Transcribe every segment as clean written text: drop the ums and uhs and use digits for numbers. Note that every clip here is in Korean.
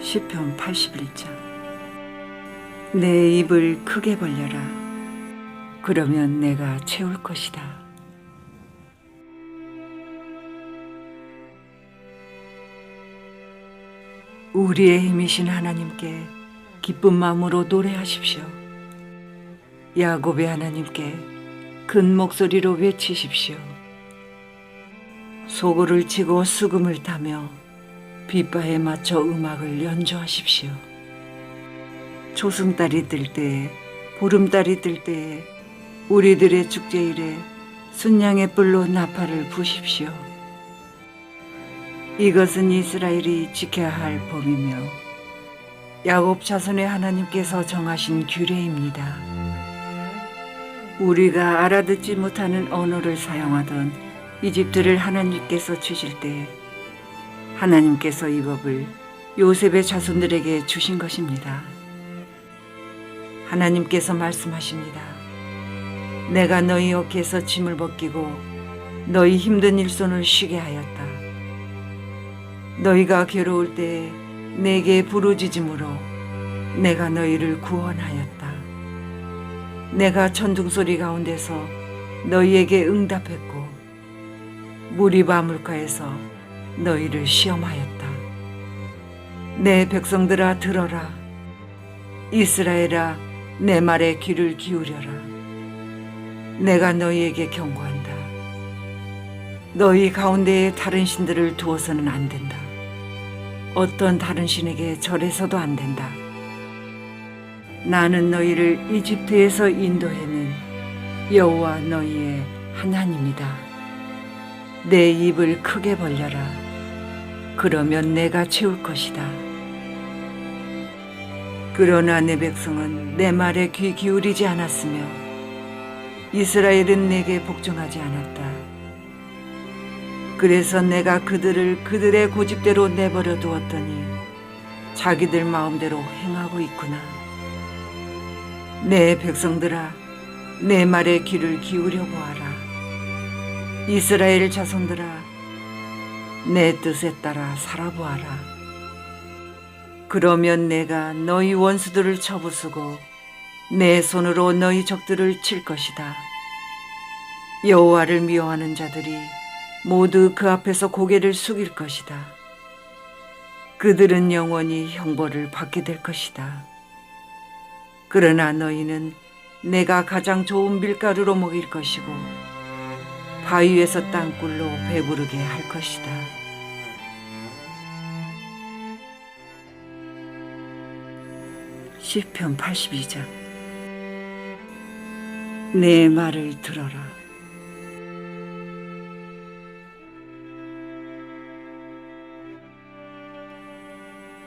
시편 81장. 내 입을 크게 벌려라. 그러면 내가 채울 것이다. 우리의 힘이신 하나님께 기쁜 마음으로 노래하십시오. 야곱의 하나님께 큰 목소리로 외치십시오. 소고를 치고 수금을 타며 빗바에 맞춰 음악을 연주하십시오. 초승달이 뜰 때에, 보름달이 뜰 때에 우리들의 축제일에 순양의 뿔로 나팔을 부십시오. 이것은 이스라엘이 지켜야 할 법이며 야곱 자손의 하나님께서 정하신 규례입니다. 우리가 알아듣지 못하는 언어를 사용하던 이집트를 하나님께서 주실 때 하나님께서 이 법을 요셉의 자손들에게 주신 것입니다. 하나님께서 말씀하십니다. 내가 너희 어깨에서 짐을 벗기고 너희 힘든 일손을 쉬게 하였다. 너희가 괴로울 때에 내게 부르짖음으로 내가 너희를 구원하였다. 내가 천둥소리 가운데서 너희에게 응답했고 무리바 물가에서 너희를 시험하였다. 내 백성들아 들어라. 이스라엘아 내 말에 귀를 기울여라. 내가 너희에게 경고한다. 너희 가운데에 다른 신들을 두어서는 안 된다. 어떤 다른 신에게 절해서도 안 된다. 나는 너희를 이집트에서 인도해낸 여호와 너희의 하나님이다. 내 입을 크게 벌려라. 그러면 내가 채울 것이다. 그러나 내 백성은 내 말에 귀 기울이지 않았으며 이스라엘은 내게 복종하지 않았다. 그래서 내가 그들을 그들의 고집대로 내버려 두었더니 자기들 마음대로 행하고 있구나. 내 백성들아 내 말에 귀를 기울여 보아라. 이스라엘 자손들아 내 뜻에 따라 살아보아라. 그러면 내가 너희 원수들을 쳐부수고 내 손으로 너희 적들을 칠 것이다. 여호와를 미워하는 자들이 모두 그 앞에서 고개를 숙일 것이다. 그들은 영원히 형벌을 받게 될 것이다. 그러나 너희는 내가 가장 좋은 밀가루로 먹일 것이고 바위에서 땅굴로 배부르게 할 것이다. 시편 82장. 내 말을 들어라.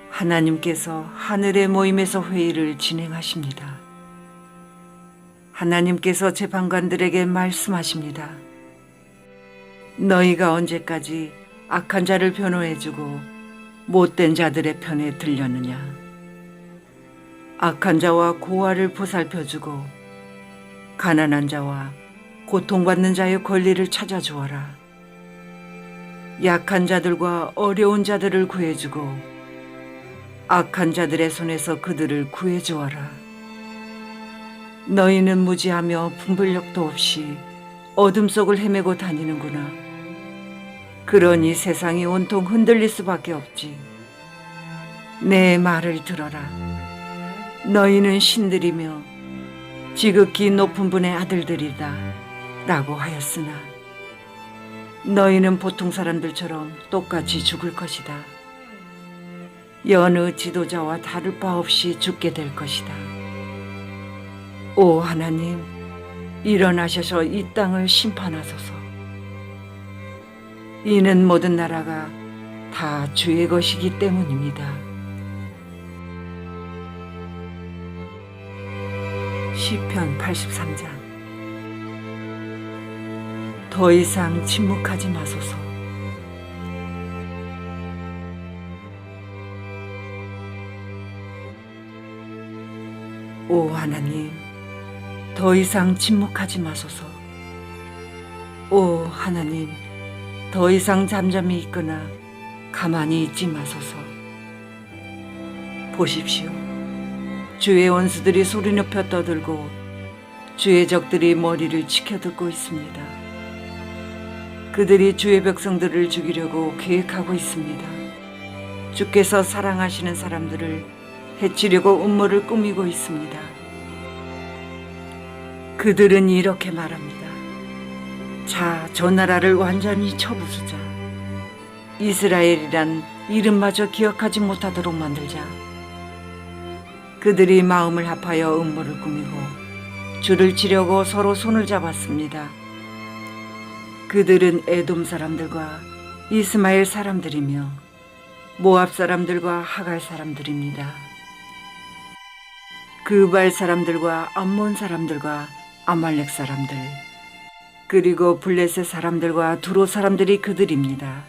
하나님께서 하늘의 모임에서 회의를 진행하십니다. 하나님께서 재판관들에게 말씀하십니다. 너희가 언제까지 악한 자를 변호해주고 못된 자들의 편에 들렸느냐? 악한 자와 고아를 보살펴주고 가난한 자와 고통받는 자의 권리를 찾아주어라. 약한 자들과 어려운 자들을 구해주고 악한 자들의 손에서 그들을 구해주어라. 너희는 무지하며 분별력도 없이 어둠 속을 헤매고 다니는구나. 그러니 세상이 온통 흔들릴 수밖에 없지. 내 말을 들어라. 너희는 신들이며 지극히 높은 분의 아들들이다 라고 하였으나 너희는 보통 사람들처럼 똑같이 죽을 것이다. 여느 지도자와 다를 바 없이 죽게 될 것이다. 오 하나님, 일어나셔서 이 땅을 심판하소서. 이는 모든 나라가 다 주의 것이기 때문입니다. 시편 83장. 더 이상 침묵하지 마소서. 오 하나님, 더 이상 침묵하지 마소서. 오 하나님, 더 이상 잠잠히 있거나 가만히 있지 마소서. 보십시오. 주의 원수들이 소리 높여 떠들고 주의 적들이 머리를 치켜듣고 있습니다. 그들이 주의 백성들을 죽이려고 계획하고 있습니다. 주께서 사랑하시는 사람들을 해치려고 음모를 꾸미고 있습니다. 그들은 이렇게 말합니다. 자, 저 나라를 완전히 쳐부수자. 이스라엘이란 이름마저 기억하지 못하도록 만들자. 그들이 마음을 합하여 음모를 꾸미고 주를 치려고 서로 손을 잡았습니다. 그들은 에돔 사람들과 이스마엘 사람들이며 모압 사람들과 하갈 사람들입니다. 그발 사람들과 암몬 사람들과 아말렉 사람들, 그리고 블레셋 사람들과 두로 사람들이 그들입니다.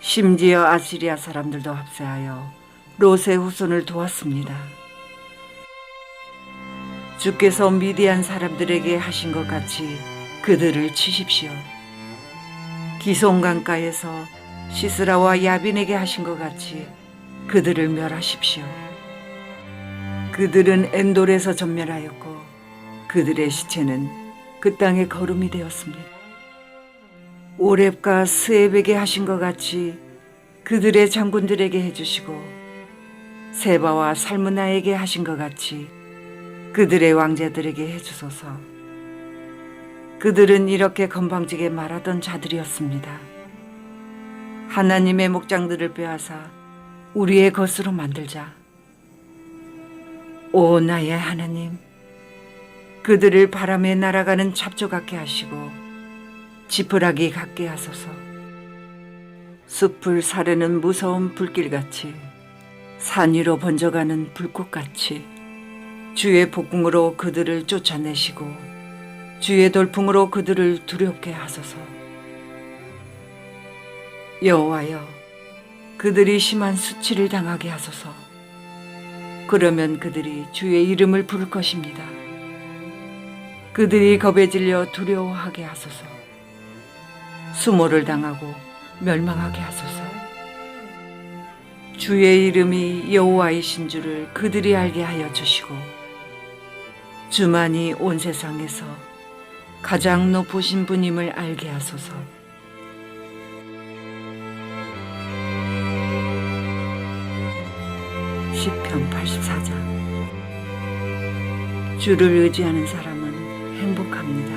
심지어 아시리아 사람들도 합세하여 롯의 후손을 도왔습니다. 주께서 미디안 사람들에게 하신 것 같이 그들을 치십시오. 기손 강가에서 시스라와 야빈에게 하신 것 같이 그들을 멸하십시오. 그들은 엔돌에서 전멸하였고 그들의 시체는 그 땅의 거름이 되었습니다. 오렙과 스앱에게 하신 것 같이 그들의 장군들에게 해주시고 세바와 살무나에게 하신 것 같이 그들의 왕자들에게 해주소서. 그들은 이렇게 건방지게 말하던 자들이었습니다. 하나님의 목장들을 빼앗아 우리의 것으로 만들자. 오 나의 하나님, 그들을 바람에 날아가는 잡초 같게 하시고 지푸라기 같게 하소서. 숲을 사르는 무서운 불길같이 산 위로 번져가는 불꽃같이 주의 폭풍으로 그들을 쫓아내시고 주의 돌풍으로 그들을 두렵게 하소서. 여호와여, 그들이 심한 수치를 당하게 하소서. 그러면 그들이 주의 이름을 부를 것입니다. 그들이 겁에 질려 두려워하게 하소서. 수모를 당하고 멸망하게 하소서. 주의 이름이 여호와이신 줄을 그들이 알게 하여 주시고 주만이 온 세상에서 가장 높으신 분임을 알게 하소서. 시편 84장. 주를 의지하는 사람은 행복합니다.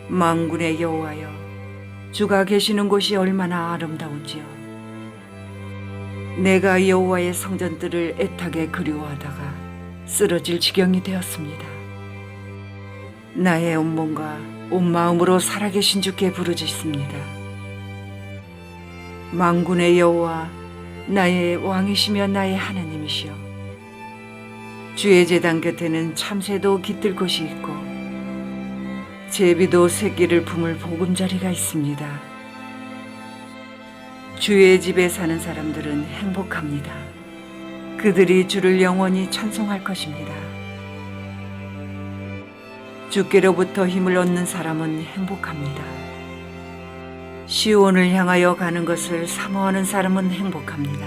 만군의 여호와여, 주가 계시는 곳이 얼마나 아름다운지요. 내가 여호와의 성전들을 애타게 그리워하다가 쓰러질 지경이 되었습니다. 나의 온 몸과 온 마음으로 살아계신 주께 부르짖습니다. 만군의 여호와, 나의 왕이시며 나의 하나님이시여. 주의 제단 곁에는 참새도 깃들 곳이 있고 제비도 새끼를 품을 보금자리가 있습니다. 주의 집에 사는 사람들은 행복합니다. 그들이 주를 영원히 찬송할 것입니다. 주께로부터 힘을 얻는 사람은 행복합니다. 시온을 향하여 가는 것을 사모하는 사람은 행복합니다.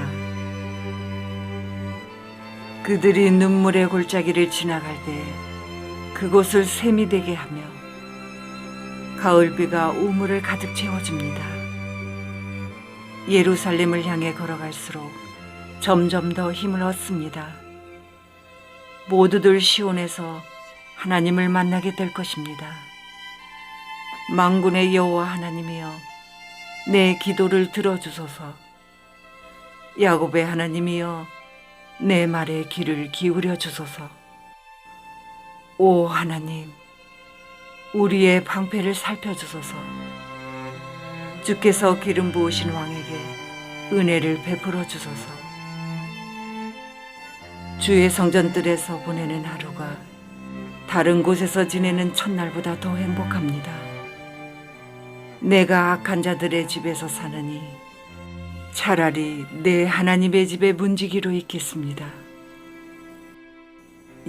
그들이 눈물의 골짜기를 지나갈 때 그곳을 샘이 되게 하며 가을비가 우물을 가득 채워줍니다. 예루살렘을 향해 걸어갈수록 점점 더 힘을 얻습니다. 모두들 시온에서 하나님을 만나게 될 것입니다. 만군의 여호와 하나님이여, 내 기도를 들어주소서. 야곱의 하나님이여, 내 말에 귀를 기울여 주소서. 오 하나님, 우리의 방패를 살펴주소서. 주께서 기름 부으신 왕에게 은혜를 베풀어 주소서. 주의 성전들에서 보내는 하루가 다른 곳에서 지내는 첫날보다 더 행복합니다. 내가 악한 자들의 집에서 사느니 차라리 내 하나님의 집에 문지기로 있겠습니다.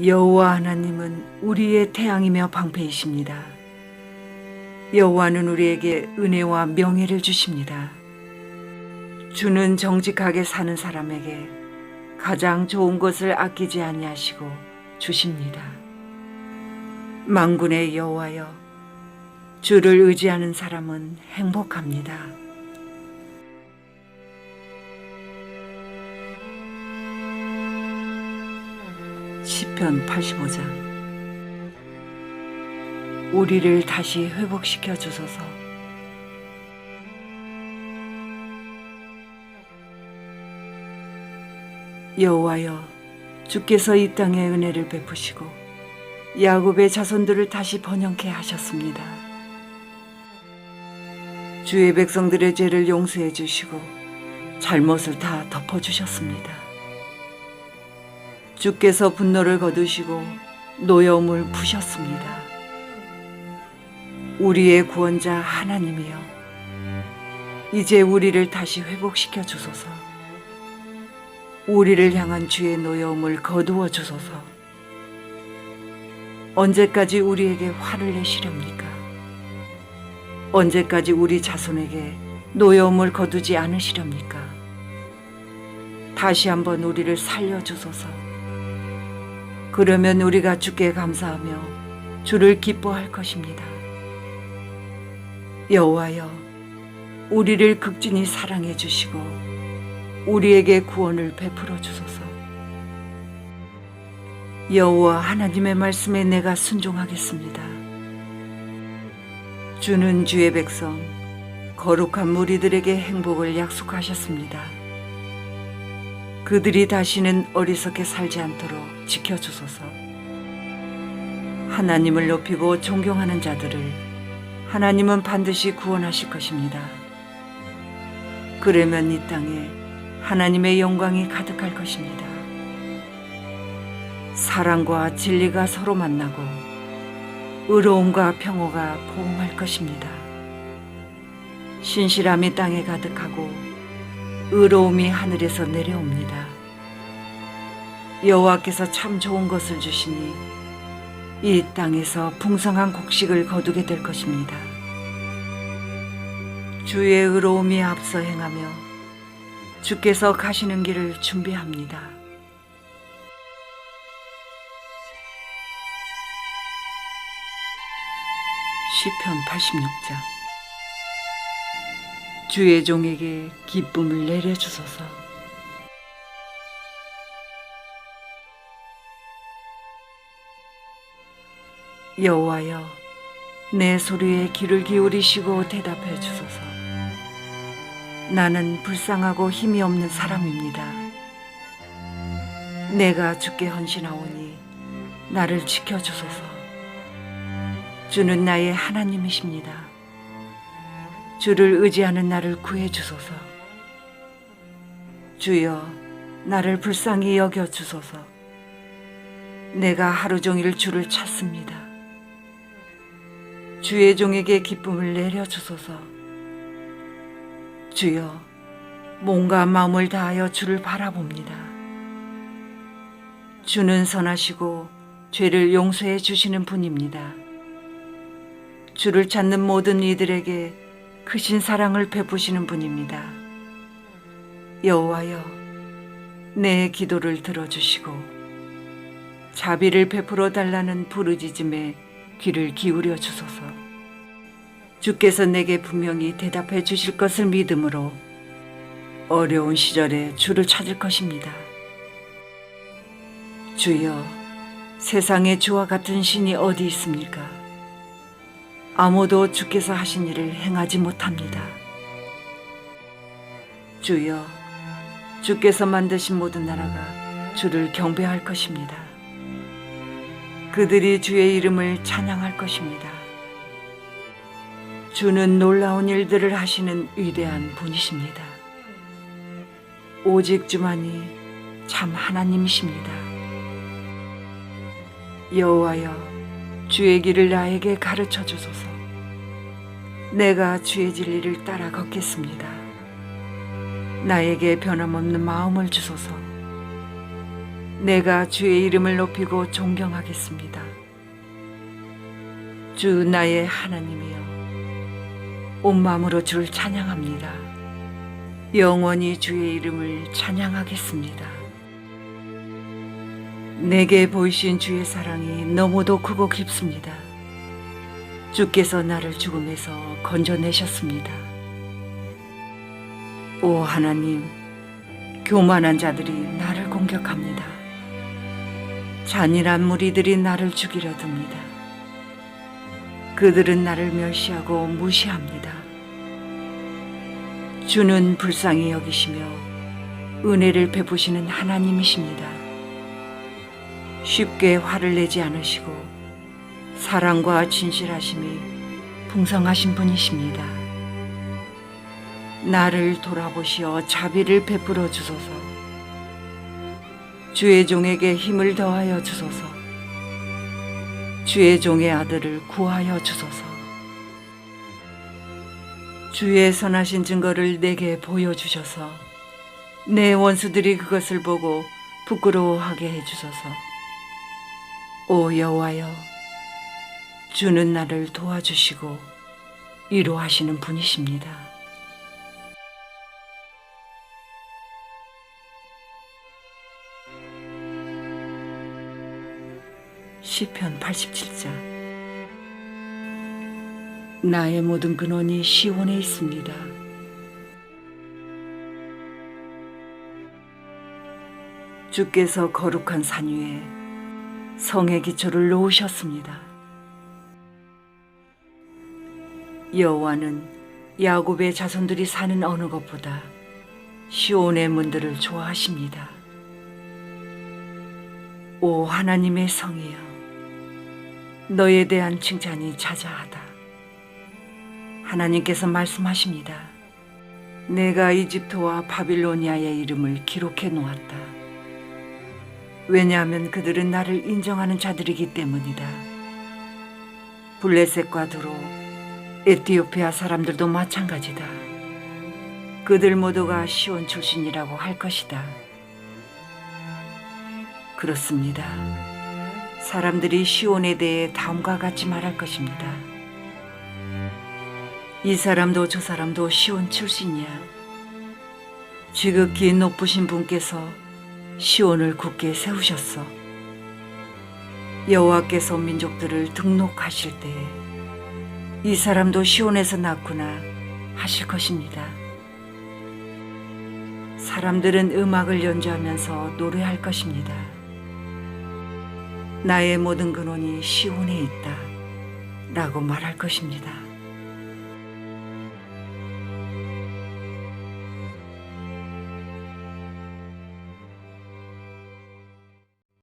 여호와 하나님은 우리의 태양이며 방패이십니다. 여호와는 우리에게 은혜와 명예를 주십니다. 주는 정직하게 사는 사람에게 가장 좋은 것을 아끼지 아니하시고 주십니다. 만군의 여호와여, 주를 의지하는 사람은 행복합니다. 시편 85장. 우리를 다시 회복시켜 주소서. 여호와여, 주께서 이 땅에 은혜를 베푸시고 야곱의 자손들을 다시 번영케 하셨습니다. 주의 백성들의 죄를 용서해 주시고 잘못을 다 덮어주셨습니다. 주께서 분노를 거두시고 노여움을 푸셨습니다. 우리의 구원자 하나님이여, 이제 우리를 다시 회복시켜 주소서. 우리를 향한 주의 노여움을 거두어 주소서. 언제까지 우리에게 화를 내시렵니까? 언제까지 우리 자손에게 노여움을 거두지 않으시렵니까? 다시 한번 우리를 살려주소서. 그러면 우리가 주께 감사하며 주를 기뻐할 것입니다. 여호와여, 우리를 극진히 사랑해 주시고 우리에게 구원을 베풀어 주소서. 여호와 하나님의 말씀에 내가 순종하겠습니다. 주는 주의 백성, 거룩한 무리들에게 행복을 약속하셨습니다. 그들이 다시는 어리석게 살지 않도록 지켜주소서. 하나님을 높이고 존경하는 자들을 하나님은 반드시 구원하실 것입니다. 그러면 이 땅에 하나님의 영광이 가득할 것입니다. 사랑과 진리가 서로 만나고 의로움과 평화가 보응할 것입니다. 신실함이 땅에 가득하고 의로움이 하늘에서 내려옵니다. 여호와께서 참 좋은 것을 주시니 이 땅에서 풍성한 곡식을 거두게 될 것입니다. 주의 의로움이 앞서 행하며 주께서 가시는 길을 준비합니다. 시편 86장. 주의 종에게 기쁨을 내려주소서. 여호와여, 내 소리에 귀를 기울이시고 대답해 주소서. 나는 불쌍하고 힘이 없는 사람입니다. 내가 주께 헌신하오니 나를 지켜주소서. 주는 나의 하나님이십니다. 주를 의지하는 나를 구해주소서. 주여, 나를 불쌍히 여겨주소서. 내가 하루 종일 주를 찾습니다. 주의 종에게 기쁨을 내려주소서. 주여, 몸과 마음을 다하여 주를 바라봅니다. 주는 선하시고 죄를 용서해 주시는 분입니다. 주를 찾는 모든 이들에게 크신 사랑을 베푸시는 분입니다. 여호와여, 내 기도를 들어주시고 자비를 베풀어 달라는 부르짖음에 귀를 기울여 주소서. 주께서 내게 분명히 대답해 주실 것을 믿음으로 어려운 시절에 주를 찾을 것입니다. 주여, 세상에 주와 같은 신이 어디 있습니까? 아무도 주께서 하신 일을 행하지 못합니다. 주여, 주께서 만드신 모든 나라가 주를 경배할 것입니다. 그들이 주의 이름을 찬양할 것입니다. 주는 놀라운 일들을 하시는 위대한 분이십니다. 오직 주만이 참 하나님이십니다. 여호와여, 주의 길을 나에게 가르쳐 주소서. 내가 주의 진리를 따라 걷겠습니다. 나에게 변함없는 마음을 주소서. 내가 주의 이름을 높이고 존경하겠습니다. 주 나의 하나님이여, 온 마음으로 주를 찬양합니다. 영원히 주의 이름을 찬양하겠습니다. 내게 보이신 주의 사랑이 너무도 크고 깊습니다. 주께서 나를 죽음에서 건져내셨습니다. 오 하나님, 교만한 자들이 나를 공격합니다. 잔인한 무리들이 나를 죽이려 듭니다. 그들은 나를 멸시하고 무시합니다. 주는 불쌍히 여기시며 은혜를 베푸시는 하나님이십니다. 쉽게 화를 내지 않으시고 사랑과 진실하심이 풍성하신 분이십니다. 나를 돌아보시어 자비를 베풀어 주소서. 주의 종에게 힘을 더하여 주소서. 주의 종의 아들을 구하여 주소서. 주의 선하신 증거를 내게 보여주셔서 내 원수들이 그것을 보고 부끄러워하게 해주소서. 오 여호와여, 주는 나를 도와주시고 위로하시는 분이십니다. 시편 87장. 나의 모든 근원이 시온에 있습니다. 주께서 거룩한 산 위에 성의 기초를 놓으셨습니다. 여호와는 야곱의 자손들이 사는 어느 것보다 시온의 문들을 좋아하십니다. 오 하나님의 성이여, 너에 대한 칭찬이 자자하다. 하나님께서 말씀하십니다. 내가 이집트와 바빌로니아의 이름을 기록해 놓았다. 왜냐하면 그들은 나를 인정하는 자들이기 때문이다. 블레셋과 두로, 에티오피아 사람들도 마찬가지다. 그들 모두가 시온 출신이라고 할 것이다. 그렇습니다. 사람들이 시온에 대해 다음과 같이 말할 것입니다. 이 사람도 저 사람도 시온 출신이야. 지극히 높으신 분께서 시온을 굳게 세우셨어. 여호와께서 민족들을 등록하실 때에 이 사람도 시온에서 났구나 하실 것입니다. 사람들은 음악을 연주하면서 노래할 것입니다. 나의 모든 근원이 시온에 있다 라고 말할 것입니다.